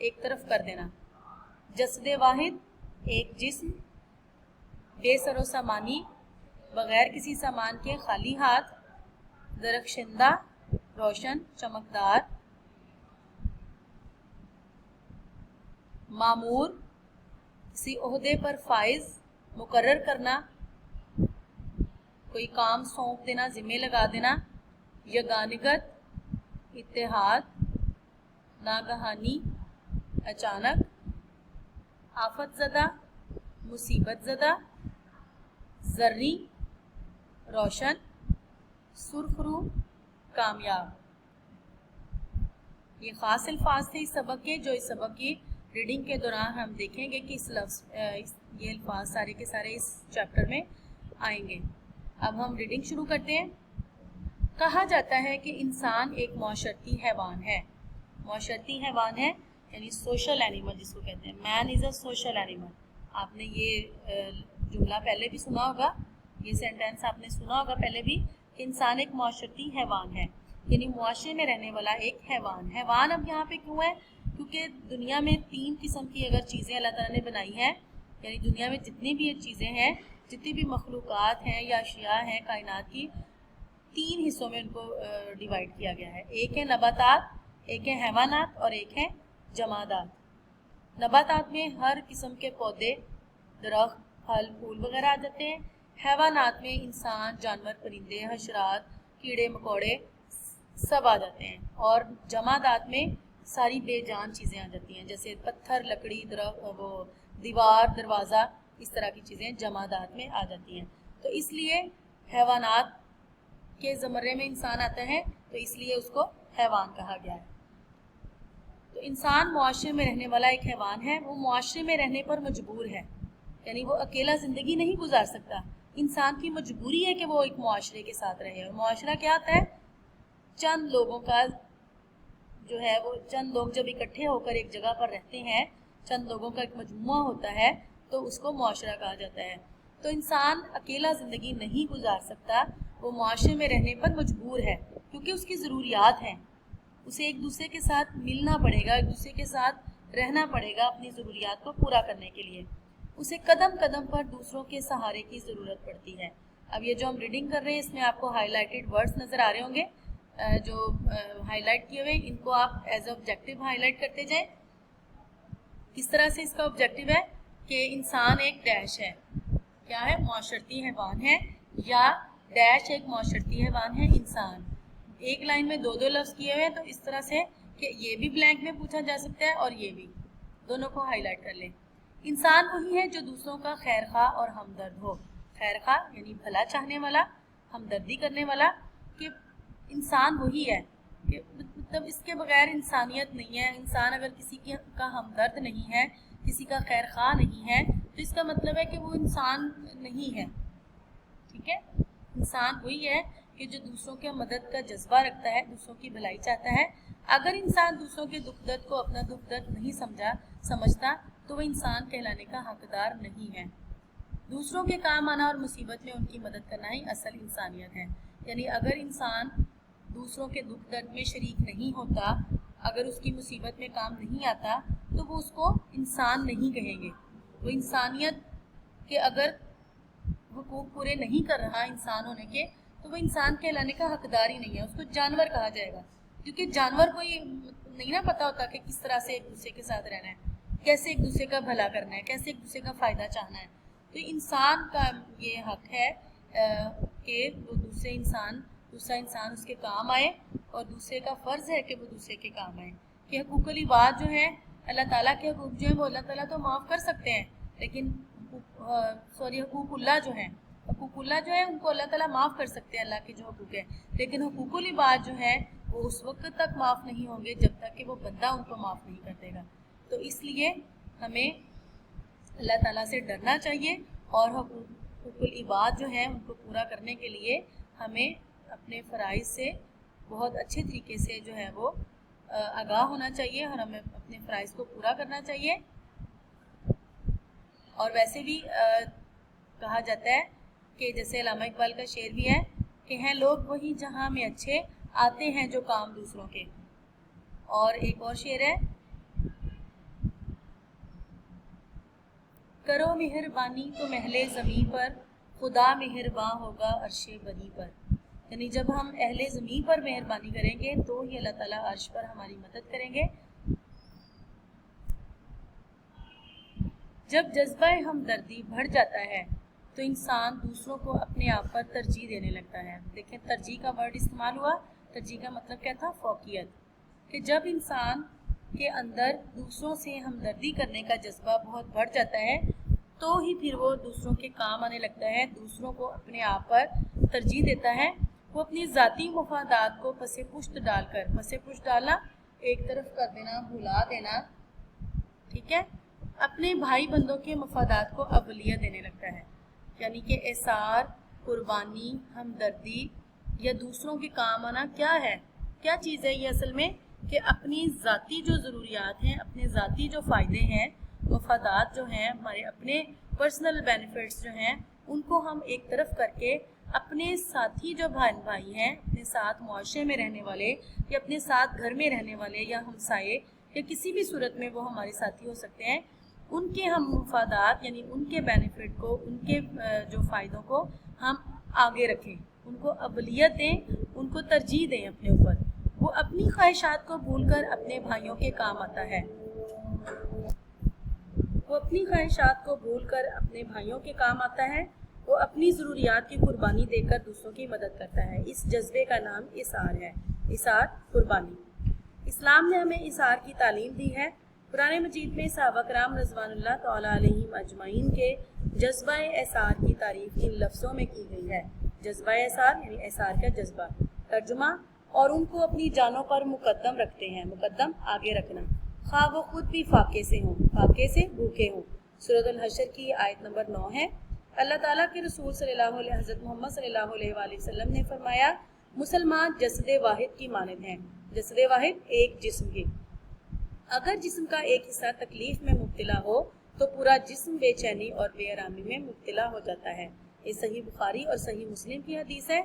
ایک طرف کر دینا. جسد واحد ایک جسم بے سر و سامانی بغیر کسی سامان کے خالی ہاتھ درخشندہ روشن چمکدار مامور کسی عہدے پر فائز مقرر کرنا کوئی کام سونپ دینا ذمہ لگا دینا یگانگت اتحاد ناگہانی اچانک آفت زدہ مصیبت زدہ ذری روشن سرخرو کامیاب. یہ خاص الفاظ تھے اس سبق کے جو اس سبق کی ریڈنگ کے دوران ہم دیکھیں گے کہ یہ الفاظ سارے کے سارے اس چیپٹر میں آئیں گے. اب ہم ریڈنگ شروع کرتے ہیں. کہا جاتا ہے کہ انسان ایک معاشرتی حیوان ہے. معاشرتی حیوان ہے یعنی سوشل اینیمل جس کو کہتے ہیں. مین از اے سوشل اینیمل. آپ نے یہ جملہ پہلے بھی سنا ہوگا, یہ سینٹینس آپ نے سنا ہوگا پہلے بھی کہ انسان ایک معاشرتی حیوان ہے یعنی معاشرے میں رہنے والا ایک حیوان. حیوان اب یہاں پہ کیوں ہے؟ کیونکہ دنیا میں 3 قسم کی اگر چیزیں اللہ تعالیٰ نے بنائی ہیں یعنی دنیا میں جتنی بھی چیزیں ہیں جتنی بھی مخلوقات ہیں یا اشیاء ہیں کائنات کی 3 حصوں میں ان کو ڈیوائڈ کیا گیا ہے. ایک ہے نباتات, ایک ہے حیوانات اور ایک ہے جمادات. نباتات میں ہر قسم کے پودے درخت پھل پھول وغیرہ آ جاتے ہیں. حیوانات میں انسان جانور پرندے حشرات کیڑے مکوڑے سب آ جاتے ہیں. اور جمادات میں ساری بے جان چیزیں آ جاتی ہیں جیسے پتھر لکڑی وہ دیوار دروازہ اس طرح کی چیزیں جمادات میں آ جاتی ہیں. تو اس لیے حیوانات کے زمرے میں انسان آتا ہے تو اس لیے اس کو حیوان کہا گیا ہے. تو انسان معاشرے میں رہنے والا ایک حیوان ہے. وہ معاشرے میں رہنے پر مجبور ہے یعنی وہ اکیلا زندگی نہیں گزار سکتا. انسان کی مجبوری ہے کہ وہ ایک معاشرے کے ساتھ رہے. اور معاشرہ کیا ہوتا ہے؟ چند لوگوں کا جو ہے وہ چند لوگ جب اکٹھے ہو کر ایک جگہ پر رہتے ہیں چند لوگوں کا ایک مجموعہ ہوتا ہے تو اس کو معاشرہ کہا جاتا ہے. تو انسان اکیلا زندگی نہیں گزار سکتا. وہ معاشرے میں رہنے پر مجبور ہے کیونکہ اس کی ضروریات ہیں. اسے ایک دوسرے کے ساتھ ملنا پڑے گا, ایک دوسرے کے ساتھ رہنا پڑے گا اپنی ضروریات کو پورا کرنے کے لیے. اسے قدم قدم پر دوسروں کے سہارے کی ضرورت پڑتی ہے. اب یہ جو ہم ریڈنگ کر رہے ہیں اس میں آپ کو ہائی لائٹڈ ورڈز نظر آ رہے ہوں گے جو ہائی لائٹ کیے ہوئے ان کو آپ ایز آبجیکٹیو ہائی لائٹ کرتے جائیں. کس طرح سے اس کا آبجیکٹیو ہے کہ انسان ایک ڈیش ہے. کیا ہے؟ معاشرتی حیوان ہے یا ڈیش ایک معاشرتی حیوان ہے انسان. ایک لائن میں 2 لفظ کیے ہوئے ہیں تو اس طرح سے کہ یہ بھی بلینک میں پوچھا جا سکتا ہے اور یہ بھی, دونوں کو ہائی لائٹ کر لیں. انسان وہی ہے جو دوسروں کا خیر خواہ اور ہمدرد ہو. خیر خواہ یعنی بھلا چاہنے والا, ہمدردی کرنے والا. کہ انسان وہی ہے کہ مطلب اس کے بغیر انسانیت نہیں ہے. انسان اگر کسی کا ہمدرد نہیں ہے, کسی کا خیر خواہ نہیں ہے تو اس کا مطلب ہے کہ وہ انسان نہیں ہے. ٹھیک ہے؟ انسان وہی ہے کہ جو دوسروں کے مدد کا جذبہ رکھتا ہے, دوسروں کی بھلائی چاہتا ہے. اگر انسان دوسروں کے دکھ درد کو اپنا دکھ درد نہیں سمجھتا تو وہ انسان کہلانے کا حقدار نہیں ہے. دوسروں کے کام آنا اور مصیبت میں ان کی مدد کرنا ہی اصل انسانیت ہے. یعنی اگر انسان دوسروں کے دکھ درد میں شریک نہیں ہوتا, اگر اس کی مصیبت میں کام نہیں آتا تو وہ اس کو انسان نہیں کہیں گے. وہ انسانیت کے اگر حقوق پورے نہیں کر رہا انسان ہونے کے تو وہ انسان کہلانے کا حقدار ہی نہیں ہے. اس کو جانور کہا جائے گا کیونکہ جانور کو یہ نہیں نہ پتا ہوتا کہ کس طرح سے ایک دوسرے کے ساتھ رہنا ہے, کیسے ایک دوسرے کا بھلا کرنا ہے, کیسے ایک دوسرے کا فائدہ چاہنا ہے. تو انسان کا یہ حق ہے کہ وہ دوسرا انسان اس کے کام آئے اور دوسرے کا فرض ہے کہ وہ دوسرے کے کام آئے. کہ حقوق العباد جو ہے اللہ تعالیٰ کے حقوق جو ہیں وہ اللہ تعالیٰ تو معاف کر سکتے ہیں لیکن حقوق اللہ جو ہیں ان کو اللہ تعالیٰ معاف کر سکتے ہیں اللہ کے جو حقوق ہیں, لیکن حقوق العباد جو ہیں وہ اس وقت تک معاف نہیں ہوں گے جب تک کہ وہ بندہ ان کو معاف نہیں کر دے گا. تو اس لیے ہمیں اللہ تعالیٰ سے ڈرنا چاہیے اور حقوق العباد جو ہیں ان کو پورا کرنے کے لیے ہمیں اپنے فرائض سے بہت اچھے طریقے سے جو ہے وہ آگاہ ہونا چاہیے اور ہمیں اپنے فرائض کو پورا کرنا چاہیے. اور ویسے بھی کہا جاتا ہے کہ جیسے علامہ اقبال کا شعر بھی ہے کہ ہیں لوگ وہی جہاں میں اچھے آتے ہیں جو کام دوسروں کے. اور ایک اور شعر ہے کرو مہربانی تو محل زمین پر، خدا مہرباں ہوگا عرش بری پر. یعنی جب ہم اہل زمین پر مہربانی کریں گے تو ہی اللہ تعالیٰ عرش پر ہماری مدد کریں گے. جب جذبہ ہمدردی بڑھ جاتا ہے تو انسان دوسروں کو اپنے آپ پر ترجیح دینے لگتا ہے. دیکھیں ترجیح کا ورڈ استعمال ہوا. ترجیح کا مطلب کیا تھا؟ فوقیت. کہ جب انسان کے اندر دوسروں سے ہمدردی کرنے کا جذبہ بہت بڑھ جاتا ہے تو ہی پھر وہ دوسروں کے کام آنے لگتا ہے، دوسروں کو اپنے آپ پر ترجیح دیتا ہے. وہ اپنی ذاتی مفادات کو پس پشت ڈال کر، پس پشت ڈالنا ایک طرف کر دینا، بھلا دینا، ٹھیک ہے، اپنے بھائی بندوں کے مفادات کو اولیت دینے لگتا ہے. یعنی کہ احسار، قربانی، ہمدردی یا دوسروں کے کام آنا کیا ہے؟ کیا چیز ہے یہ اصل میں؟ کہ اپنی ذاتی جو ضروریات ہیں، اپنے ذاتی جو فائدے ہیں، مفادات جو ہیں، ہمارے اپنے پرسنل بینیفٹس جو ہیں، ان کو ہم ایک طرف کر کے اپنے ساتھی جو بھائی ہیں، اپنے ساتھ معاشرے میں رہنے والے یا اپنے ساتھ گھر میں رہنے والے یا ہمسائے یا کسی بھی صورت میں وہ ہمارے ساتھی ہو سکتے ہیں، ان کے ہم مفادات یعنی ان کے بینیفٹ کو، ان کے جو فائدوں کو ہم آگے رکھیں، ان کو اولیت دیں، ان کو ترجیح دیں اپنے اوپر. وہ اپنی خواہشات کو بھول کر اپنے بھائیوں کے کام آتا ہے. وہ اپنی خواہشات کو بھول کر اپنے بھائیوں کے کام آتا ہے. وہ اپنی ضروریات کی قربانی دے کر دوسروں کی مدد کرتا ہے. اس جذبے کا نام اثار ہے. اثار، قربانی. اسلام نے ہمیں اثار کی تعلیم دی ہے. قرآن مجید میں صحابہ کرام رضوان اللہ تعالیٰ علیہم اجمعین کے جذبہ اثار کی تعریف ان لفظوں میں کی گئی ہے. جذبہ اثار یعنی اثار کا جذبہ. ترجمہ: اور ان کو اپنی جانوں پر مقدم رکھتے ہیں. مقدم، آگے رکھنا، خواہ وہ خود بھی فاقے سے ہوں، فاقے سے بھوکے ہوں. سورۃ الحشر کی آیت نمبر 9 ہے. اللہ تعالیٰ کے رسول صلی اللہ علیہ حضرت محمد صلی اللہ علیہ وآلہ وسلم نے فرمایا، مسلمان جسد واحد کی مانند ہیں. جسد واحد، ایک جسم کی. اگر جسم کا ایک حصہ تکلیف میں مبتلا ہو تو پورا جسم بے چینی اور بے آرامی میں مبتلا ہو جاتا ہے. یہ صحیح بخاری اور صحیح مسلم کی حدیث ہے.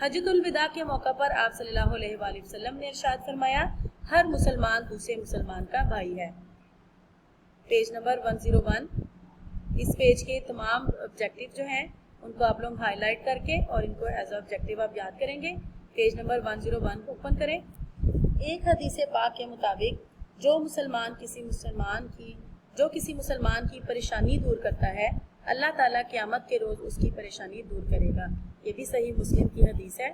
حجۃ الوداع کے موقع پر آپ صلی اللہ علیہ وآلہ وسلم نے ارشاد فرمایا، ہر مسلمان دوسرے مسلمان کا بھائی ہے. Page number 101. اس پیج کے تمام آبجیکٹیو جو ہیں ان کو آپ لوگ ہائی لائٹ کر کے اور ان کو ایز آبجیکٹیو آپ یاد کریں گے. پیج نمبر 101 کو اوپن کریں. ایک حدیث پاک کے مطابق جو کسی مسلمان کی پریشانی دور کرتا ہے، اللہ تعالیٰ قیامت کے روز اس کی پریشانی دور کرے گا. یہ بھی صحیح مسلم کی حدیث ہے.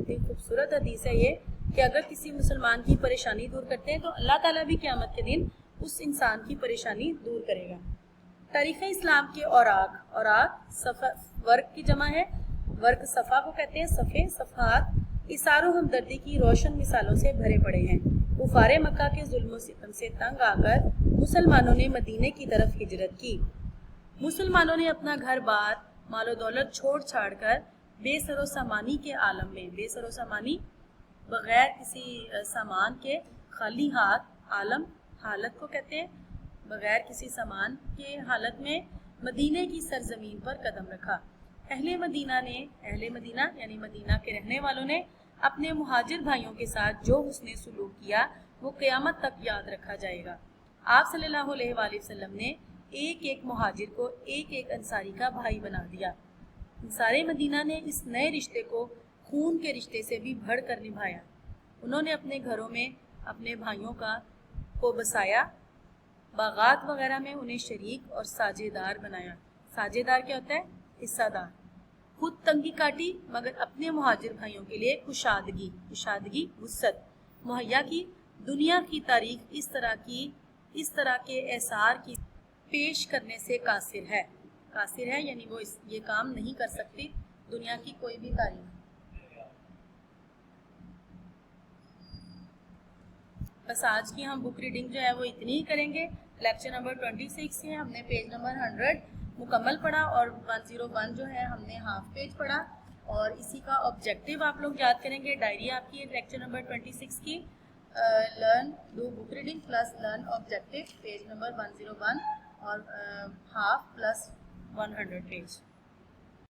ایک خوبصورت حدیث ہے یہ کہ اگر کسی مسلمان کی پریشانی دور کرتے ہیں تو اللہ تعالیٰ بھی قیامت کے دن اس انسان کی پریشانی دور کرے گا. تاریخ اسلام کے اوراق ورق کی جمع ہے. ورق صفحہ کو کہتے ہیں. صفحے، صفحات اثار و ہمدردی کی روشن مثالوں سے بھرے پڑے ہیں. کفار مکہ کے ظلم و ستم سے تنگ آ کر مسلمانوں نے مدینے کی طرف ہجرت کی. مسلمانوں نے اپنا گھر بار، مال و دولت چھوڑ چھاڑ کر بے سر و سامانی کے عالم میں، بے سر و سامانی بغیر کسی سامان کے، خالی ہاتھ، عالم حالت کو کہتے ہیں، بغیر کسی سامان کے حالت میں مدینے کی سرزمین پر قدم رکھا. اہل مدینہ یعنی مدینہ کے رہنے والوں نے اپنے مہاجر بھائیوں کے ساتھ جو حسن سلوک کیا وہ قیامت تک یاد رکھا جائے گا. آپ صلی اللہ علیہ وآلہ وسلم نے ایک ایک مہاجر کو ایک ایک انصاری کا بھائی بنا دیا. انصار مدینہ نے اس نئے رشتے کو خون کے رشتے سے بھی بڑھ کر نبھایا. انہوں نے اپنے گھروں میں اپنے بھائیوں کو بسایا، باغات وغیرہ میں انہیں شریک اور ساجے دار بنایا. ساجے دار کیا ہوتا ہے؟ حصہ دار. خود تنگی کاٹی مگر اپنے مہاجر بھائیوں کے لیے کشادگی وسعت مہیا کی. دنیا کی تاریخ اس طرح کے اثار کی پیش کرنے سے قاصر ہے یعنی وہ یہ کام نہیں کر سکتی دنیا کی کوئی بھی تاریخ. بس آج کی ہم بک ریڈنگ جو ہے وہ اتنی ہی کریں گے. لیکچر نمبر 26 ہے، ہم نے پیج نمبر 100 مکمل پڑھا اور 101 جو ہے ہم نے ہاف پیج پڑھا. اور اسی کا آبجیکٹیو آپ لوگ یاد کریں گے. ڈائری آپ کی لیکچر نمبر 26 کی learn do book reading plus learn objective page number 101 اور ہاف پلس 100 پیج.